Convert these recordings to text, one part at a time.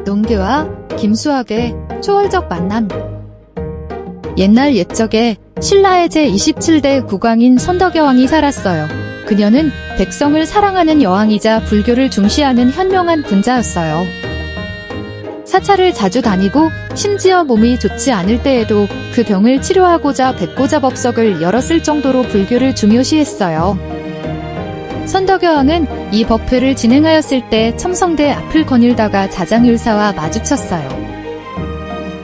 농교와 김수학의 초월적 만남. 옛날 옛적에 신라의 제27대 국왕인 선덕여왕이 살았어요. 그녀는 백성을 사랑하는 여왕이자 불교를 중시하는 현명한 군자였어요. 사찰을 자주 다니고 심지어 몸이 좋지 않을 때에도 그 병을 치료하고자 백고자법석을 여러 쓸 정도로 불교를 중요시했어요. 선덕여왕은 이 법회를 진행하였을 때 첨성대 앞을 거닐다가 자장율사와 마주쳤어요.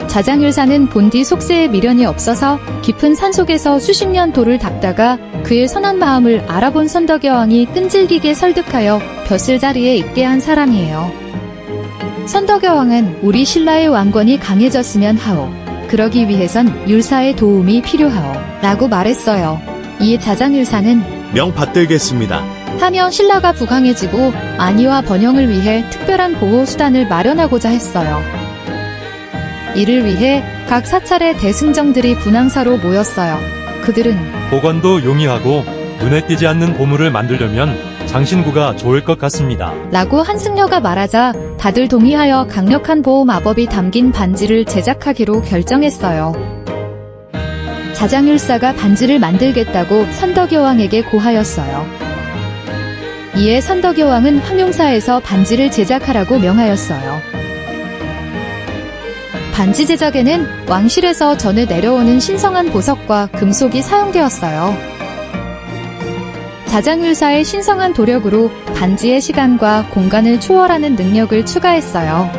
자장율사는 본디 속세에 미련이 없어서 깊은 산속에서 수십 년 돌을 닦다가 그의 선한 마음을 알아본 선덕여왕이 끈질기게 설득하여 벼슬 자리에 있게 한 사람이에요. 선덕여왕은 우리 신라의 왕권이 강해졌으면 하오. 그러기 위해선 율사의 도움이 필요하오. 라고 말했어요. 이에 자장율사는 명 받들겠습니다. 하며 신라가 부강해지고 안위와 번영을 위해 특별한 보호수단을 마련하고자 했어요. 이를 위해 각 사찰의 대승정들이 분향사로 모였어요. 그들은 보관도 용이하고 눈에 띄지 않는 보물을 만들려면 장신구가 좋을 것 같습니다. 라고 한승려가 말하자 다들 동의하여 강력한 보호 마법이 담긴 반지를 제작하기로 결정했어요. 자장율사가 반지를 만들겠다고 선덕여왕에게 고하였어요. 이에 선덕여왕은 황룡사에서 반지를 제작하라고 명하였어요. 반지 제작에는 왕실에서 전해 내려오는 신성한 보석과 금속이 사용되었어요. 자장율사의 신성한 도력으로 반지의 시간과 공간을 초월하는 능력을 추가했어요.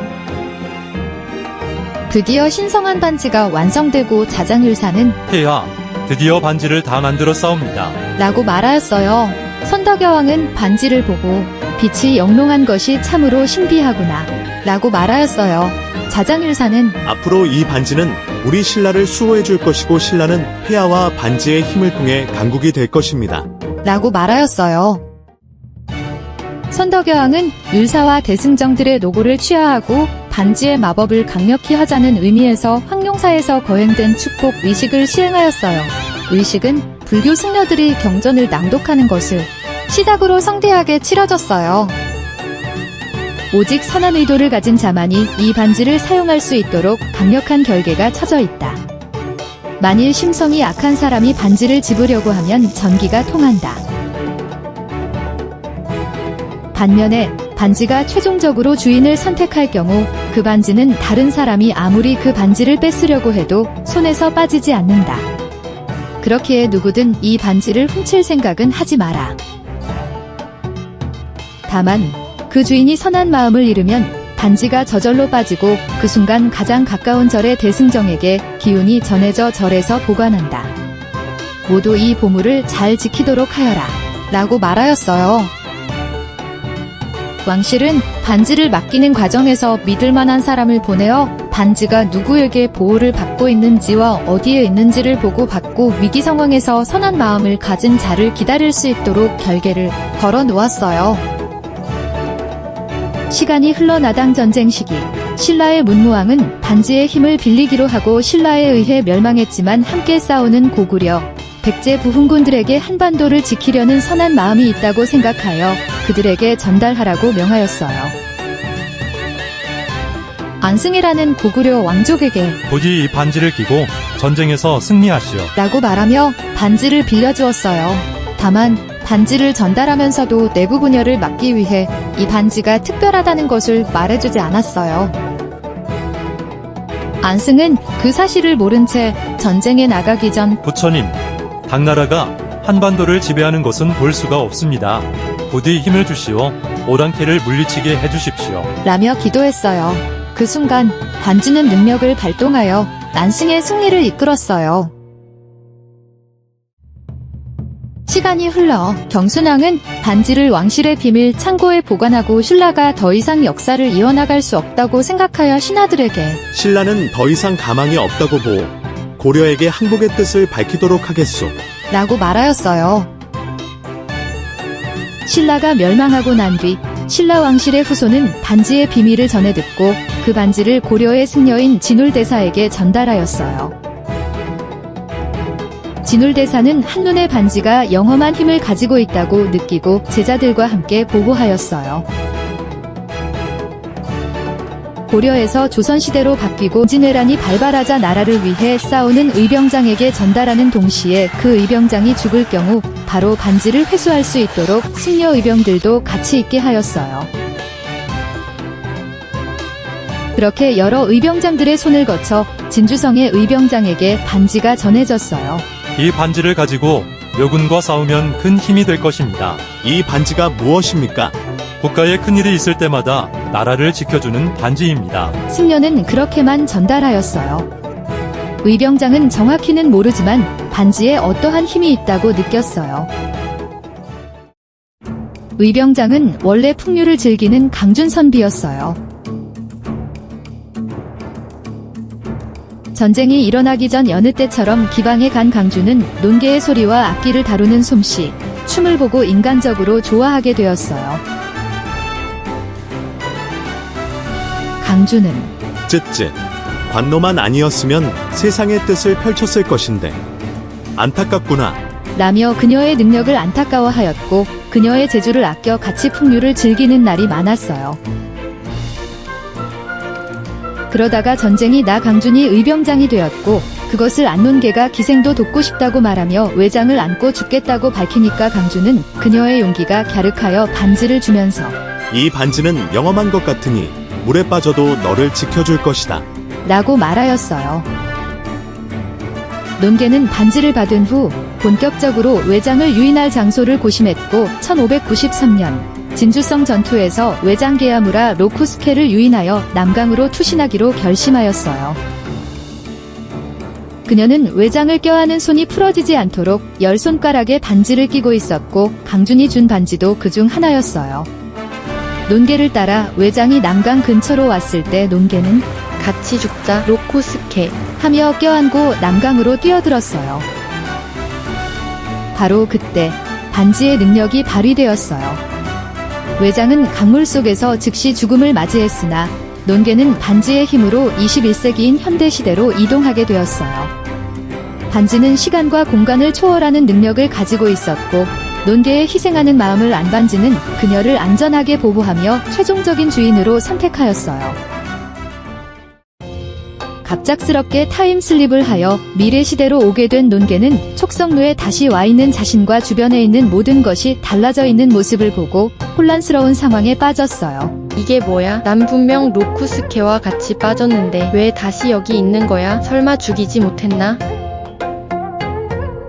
드디어 신성한 반지가 완성되고 자장율사는 폐하, 드디어 반지를 다 만들어 싸웁니다. 라고 말하였어요. 선덕여왕은 반지를 보고 빛이 영롱한 것이 참으로 신비하구나 라고 말하였어요. 자장율사는 앞으로 이 반지는 우리 신라를 수호해 줄 것이고 신라는 폐하와 반지의 힘을 통해 강국이 될 것입니다. 라고 말하였어요. 선덕여왕은 율사와 대승정들의 노고를 취하하고 반지의 마법을 강력히 하자는 의미에서 황룡사에서 거행된 축복 의식을 시행하였어요. 의식은 불교 승려들이 경전을 낭독하는 것을 시작으로 성대하게 치러졌어요. 오직 선한 의도를 가진 자만이 이 반지를 사용할 수 있도록 강력한 결계가 쳐져 있다. 만일 심성이 악한 사람이 반지를 집으려고 하면 전기가 통한다. 반면에 반지가 최종적으로 주인을 선택할 경우 그 반지는 다른 사람이 아무리 그 반지를 뺏으려고 해도 손에서 빠지지 않는다. 그렇기에 누구든 이 반지를 훔칠 생각은 하지 마라. 다만 그 주인이 선한 마음을 잃으면 반지가 저절로 빠지고 그 순간 가장 가까운 절의 대승정에게 기운이 전해져 절에서 보관한다. 모두 이 보물을 잘 지키도록 하여라. 라고 말하였어요. 왕실은 반지를 맡기는 과정에서 믿을 만한 사람을 보내어 반지가 누구에게 보호를 받고 있는지와 어디에 있는지를 보고 받고 위기 상황에서 선한 마음을 가진 자를 기다릴 수 있도록 결계를 걸어 놓았어요. 시간이 흘러 나당 전쟁 시기, 신라의 문무왕은 반지의 힘을 빌리기로 하고 신라에 의해 멸망했지만 함께 싸우는 고구려, 백제 부흥군들에게 한반도를 지키려는 선한 마음이 있다고 생각하여 그들에게 전달하라고 명하였어요. 안승이라는 고구려 왕족에게 부디 이 반지를 끼고 전쟁에서 승리하시오. 라고 말하며 반지를 빌려주었어요. 다만 반지를 전달하면서도 내부 분열을 막기 위해 이 반지가 특별하다는 것을 말해주지 않았어요. 안승은 그 사실을 모른 채 전쟁에 나가기 전 부처님, 당나라가 한반도를 지배하는 것은 볼 수가 없습니다. 부디 힘을 주시오. 오랑캐를 물리치게 해주십시오. 라며 기도했어요. 그 순간 반지는 능력을 발동하여 안승의 승리를 이끌었어요. 시간이 흘러 경순왕은 반지를 왕실의 비밀 창고에 보관하고 신라가 더 이상 역사를 이어나갈 수 없다고 생각하여 신하들에게 신라는 더 이상 가망이 없다고 보오. 고려에게 항복의 뜻을 밝히도록 하겠소. 라고 말하였어요. 신라가 멸망하고 난 뒤 신라 왕실의 후손은 반지의 비밀을 전해 듣고 그 반지를 고려의 승려인 진울대사에게 전달하였어요. 진울대사는 한눈에 반지가 영험한 힘을 가지고 있다고 느끼고 제자들과 함께 보고하였어요. 고려에서 조선시대로 바뀌고 진왜란이 발발하자 나라를 위해 싸우는 의병장에게 전달하는 동시에 그 의병장이 죽을 경우 바로 반지를 회수할 수 있도록 승려 의병들도 같이 있게 하였어요. 그렇게 여러 의병장들의 손을 거쳐 진주성의 의병장에게 반지가 전해졌어요. 이 반지를 가지고 요군과 싸우면 큰 힘이 될 것입니다. 이 반지가 무엇입니까? 국가에 큰일이 있을 때마다 나라를 지켜주는 반지입니다. 승려는 그렇게만 전달하였어요. 의병장은 정확히는 모르지만 반지에 어떠한 힘이 있다고 느꼈어요. 의병장은 원래 풍류를 즐기는 강준선비였어요. 전쟁이 일어나기 전 여느 때처럼 기방에 간 강준은 논개의 소리와 악기를 다루는 솜씨, 춤을 보고 인간적으로 좋아하게 되었어요. 강준은 쯧쯧. 관노만 아니었으면 세상의 뜻을 펼쳤을 것인데. 안타깝구나. 라며 그녀의 능력을 안타까워하였고 그녀의 재주를 아껴 같이 풍류를 즐기는 날이 많았어요. 그러다가 전쟁이 나 강준이 의병장이 되었고 그것을 안 논개가 기생도 돕고 싶다고 말하며 외장을 안고 죽겠다고 밝히니까 강준은 그녀의 용기가 갸륵하여 반지를 주면서 이 반지는 영험한 것 같으니 물에 빠져도 너를 지켜줄 것이다. 라고 말하였어요. 논개는 반지를 받은 후 본격적으로 외장을 유인할 장소를 고심했고 1593년 진주성 전투에서 외장 게야무라 로쿠스케를 유인하여 남강으로 투신하기로 결심하였어요. 그녀는 외장을 껴안은 손이 풀어지지 않도록 10손가락에 반지를 끼고 있었고 강준이 준 반지도 그중 하나였어요. 논개를 따라 외장이 남강 근처로 왔을 때 논개는 같이 죽자 로코스케 하며 껴안고 남강으로 뛰어들었어요. 바로 그때 반지의 능력이 발휘되었어요. 외장은 강물 속에서 즉시 죽음을 맞이했으나 논개는 반지의 힘으로 21세기인 현대시대로 이동하게 되었어요. 반지는 시간과 공간을 초월하는 능력을 가지고 있었고 논개의 희생하는 마음을 안 반지는 그녀를 안전하게 보호하며 최종적인 주인으로 선택하였어요. 갑작스럽게 타임슬립을 하여 미래시대로 오게 된 논개는 촉성루에 다시 와 있는 자신과 주변에 있는 모든 것이 달라져 있는 모습을 보고 혼란스러운 상황에 빠졌어요. 이게 뭐야? 난 분명 로쿠스케와 같이 빠졌는데 왜 다시 여기 있는 거야? 설마 죽이지 못했나?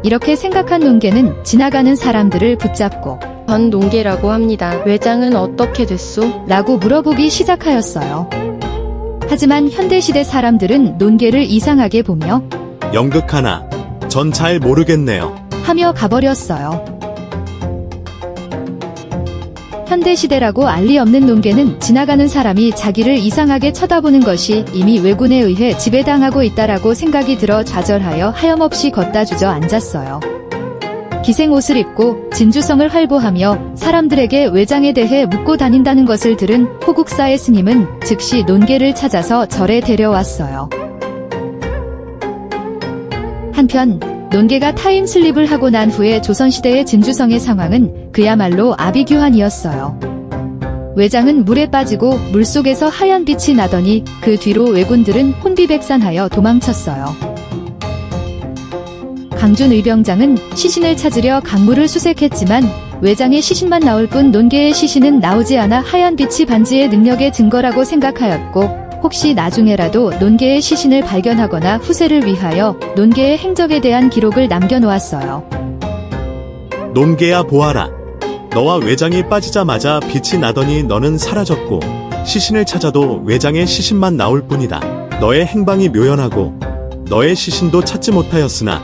이렇게 생각한 논개는 지나가는 사람들을 붙잡고 전 논개라고 합니다. 외장은 어떻게 됐소? 라고 물어보기 시작하였어요. 하지만 현대시대 사람들은 논개를 이상하게 보며 연극하나. 전 잘 모르겠네요. 하며 가버렸어요. 현대시대라고 알리 없는 논개는 지나가는 사람이 자기를 이상하게 쳐다보는 것이 이미 왜군에 의해 지배당하고 있다라고 생각이 들어 좌절하여 하염없이 걷다 주저앉았어요. 기생 옷을 입고 진주성을 활보하며 사람들에게 외장에 대해 묻고 다닌다는 것을 들은 호국사의 스님은 즉시 논개를 찾아서 절에 데려왔어요. 한편 논개가 타임슬립을 하고 난 후에 조선시대의 진주성의 상황은 그야말로 아비규환이었어요. 외장은 물에 빠지고 물속에서 하얀 빛이 나더니 그 뒤로 왜군들은 혼비백산하여 도망쳤어요. 강준 의병장은 시신을 찾으려 강물을 수색했지만 외장의 시신만 나올 뿐 논개의 시신은 나오지 않아 하얀 빛이 반지의 능력의 증거라고 생각하였고 혹시 나중에라도 논개의 시신을 발견하거나 후세를 위하여 논개의 행적에 대한 기록을 남겨놓았어요. 논개야 보아라. 너와 외장이 빠지자마자 빛이 나더니 너는 사라졌고 시신을 찾아도 외장의 시신만 나올 뿐이다. 너의 행방이 묘연하고 너의 시신도 찾지 못하였으나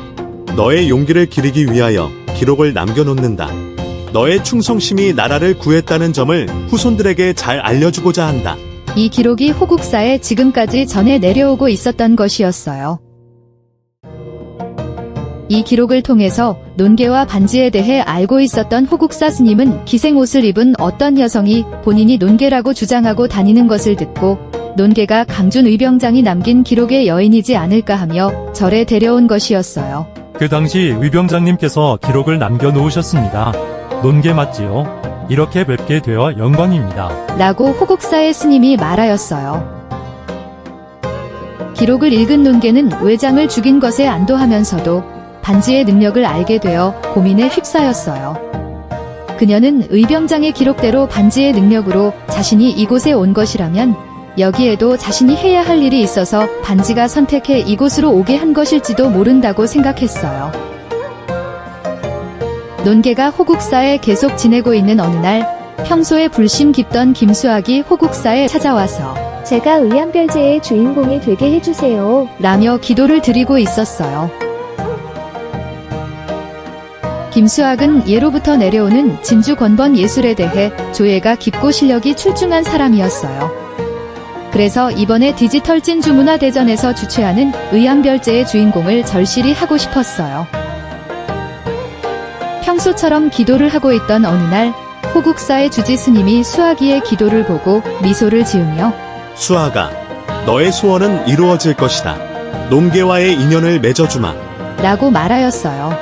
너의 용기를 기리기 위하여 기록을 남겨놓는다. 너의 충성심이 나라를 구했다는 점을 후손들에게 잘 알려주고자 한다. 이 기록이 호국사에 지금까지 전해 내려오고 있었던 것이었어요. 이 기록을 통해서 논개와 반지에 대해 알고 있었던 호국사 스님은 기생옷을 입은 어떤 여성이 본인이 논개라고 주장하고 다니는 것을 듣고 논개가 강준 의병장이 남긴 기록의 여인이지 않을까 하며 절에 데려온 것이었어요. 그 당시 위병장님께서 기록을 남겨놓으셨습니다. 논개 맞지요? 이렇게 뵙게 되어 영광입니다. 라고 호국사의 스님이 말하였어요. 기록을 읽은 논개는 외장을 죽인 것에 안도하면서도 반지의 능력을 알게 되어 고민에 휩싸였어요. 그녀는 의병장의 기록대로 반지의 능력으로 자신이 이곳에 온 것이라면 여기에도 자신이 해야 할 일이 있어서 반지가 선택해 이곳으로 오게 한 것일지도 모른다고 생각했어요. 논개가 호국사에 계속 지내고 있는 어느 날 평소에 불심 깊던 김수학이 호국사에 찾아와서 제가 의암별제의 주인공이 되게 해주세요. 라며 기도를 드리고 있었어요. 김수학은 예로부터 내려오는 진주 권번 예술에 대해 조예가 깊고 실력이 출중한 사람이었어요. 그래서 이번에 디지털 찐주 문화대전에서 주최하는 의암별제의 주인공을 절실히 하고 싶었어요. 평소처럼 기도를 하고 있던 어느 날 호국사의 주지 스님이 수학이의 기도를 보고 미소를 지으며 수아가, 너의 소원은 이루어질 것이다. 논개와의 인연을 맺어주마. 라고 말하였어요.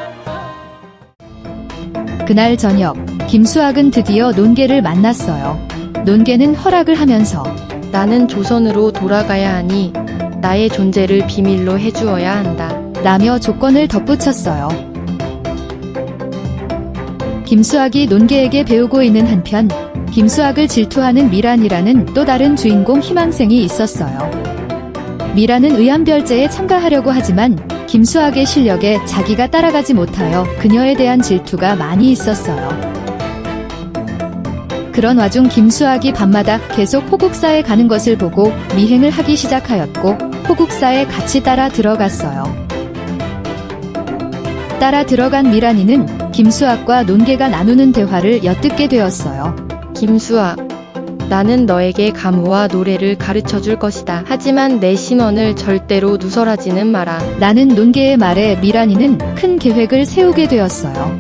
그날 저녁 김수학은 드디어 논개를 만났어요. 논개는 허락을 하면서 나는 조선으로 돌아가야 하니 나의 존재를 비밀로 해주어야 한다. 라며 조건을 덧붙였어요. 김수학이 논개에게 배우고 있는 한편 김수학을 질투하는 미란이라는 또 다른 주인공 희망생이 있었어요. 미란은 의암별제에 참가하려고 하지만 김수학의 실력에 자기가 따라가지 못하여 그녀에 대한 질투가 많이 있었어요. 그런 와중 김수학이 밤마다 계속 호국사에 가는 것을 보고 미행을 하기 시작하였고 호국사에 같이 따라 들어갔어요. 따라 들어간 미란이는 김수학과 논개가 나누는 대화를 엿듣게 되었어요. 김수아, 나는 너에게 가무와 노래를 가르쳐 줄 것이다. 하지만 내 신원을 절대로 누설하지는 마라. 라는 논개의 말에 미란이는 큰 계획을 세우게 되었어요.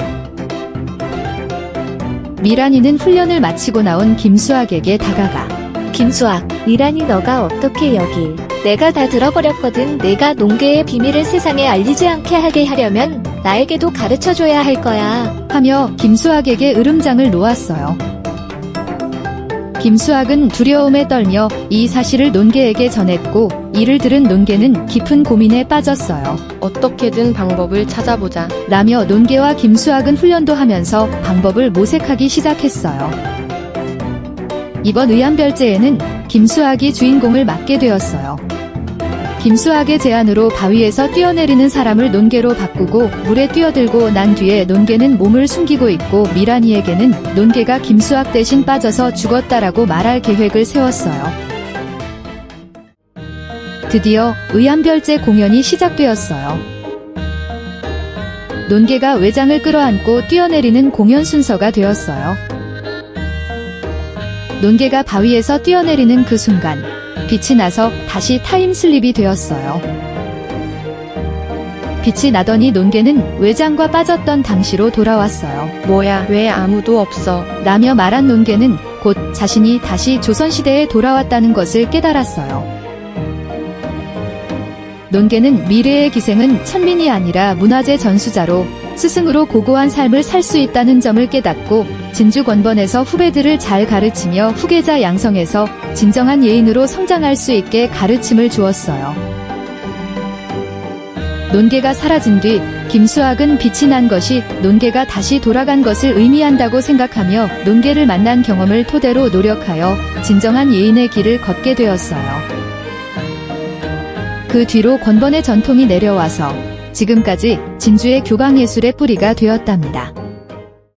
미란이는 훈련을 마치고 나온 김수학에게 다가가 김수학, 미란이 너가 어떻게 여기? 내가 다 들어버렸거든. 내가 논개의 비밀을 세상에 알리지 않게 하게 하려면 나에게도 가르쳐줘야 할 거야. 하며 김수학에게 으름장을 놓았어요. 김수학은 두려움에 떨며 이 사실을 논개에게 전했고 이를 들은 논개는 깊은 고민에 빠졌어요. 어떻게든 방법을 찾아보자. 라며 논개와 김수학은 훈련도 하면서 방법을 모색하기 시작했어요. 이번 의암별제에는 김수학이 주인공을 맡게 되었어요. 김수학의 제안으로 바위에서 뛰어내리는 사람을 논개로 바꾸고 물에 뛰어들고 난 뒤에 논개는 몸을 숨기고 있고 미란이에게는 논개가 김수학 대신 빠져서 죽었다라고 말할 계획을 세웠어요. 드디어 의암별제 공연이 시작되었어요. 논개가 외장을 끌어안고 뛰어내리는 공연 순서가 되었어요. 논개가 바위에서 뛰어내리는 그 순간 빛이 나서 다시 타임슬립이 되었어요. 빛이 나더니 논개는 외장과 빠졌던 당시로 돌아왔어요. 뭐야, 왜 아무도 없어? 라며 말한 논개는 곧 자신이 다시 조선시대에 돌아왔다는 것을 깨달았어요. 논개는 미래의 기생은 천민이 아니라 문화재 전수자로 스승으로 고고한 삶을 살 수 있다는 점을 깨닫고 진주권번에서 후배들을 잘 가르치며 후계자 양성해서 진정한 예인으로 성장할 수 있게 가르침을 주었어요. 논개가 사라진 뒤 김수학은 빛이 난 것이 논개가 다시 돌아간 것을 의미한다고 생각하며 논개를 만난 경험을 토대로 노력하여 진정한 예인의 길을 걷게 되었어요. 그 뒤로 권번의 전통이 내려와서 지금까지 진주의 교방예술의 뿌리가 되었답니다.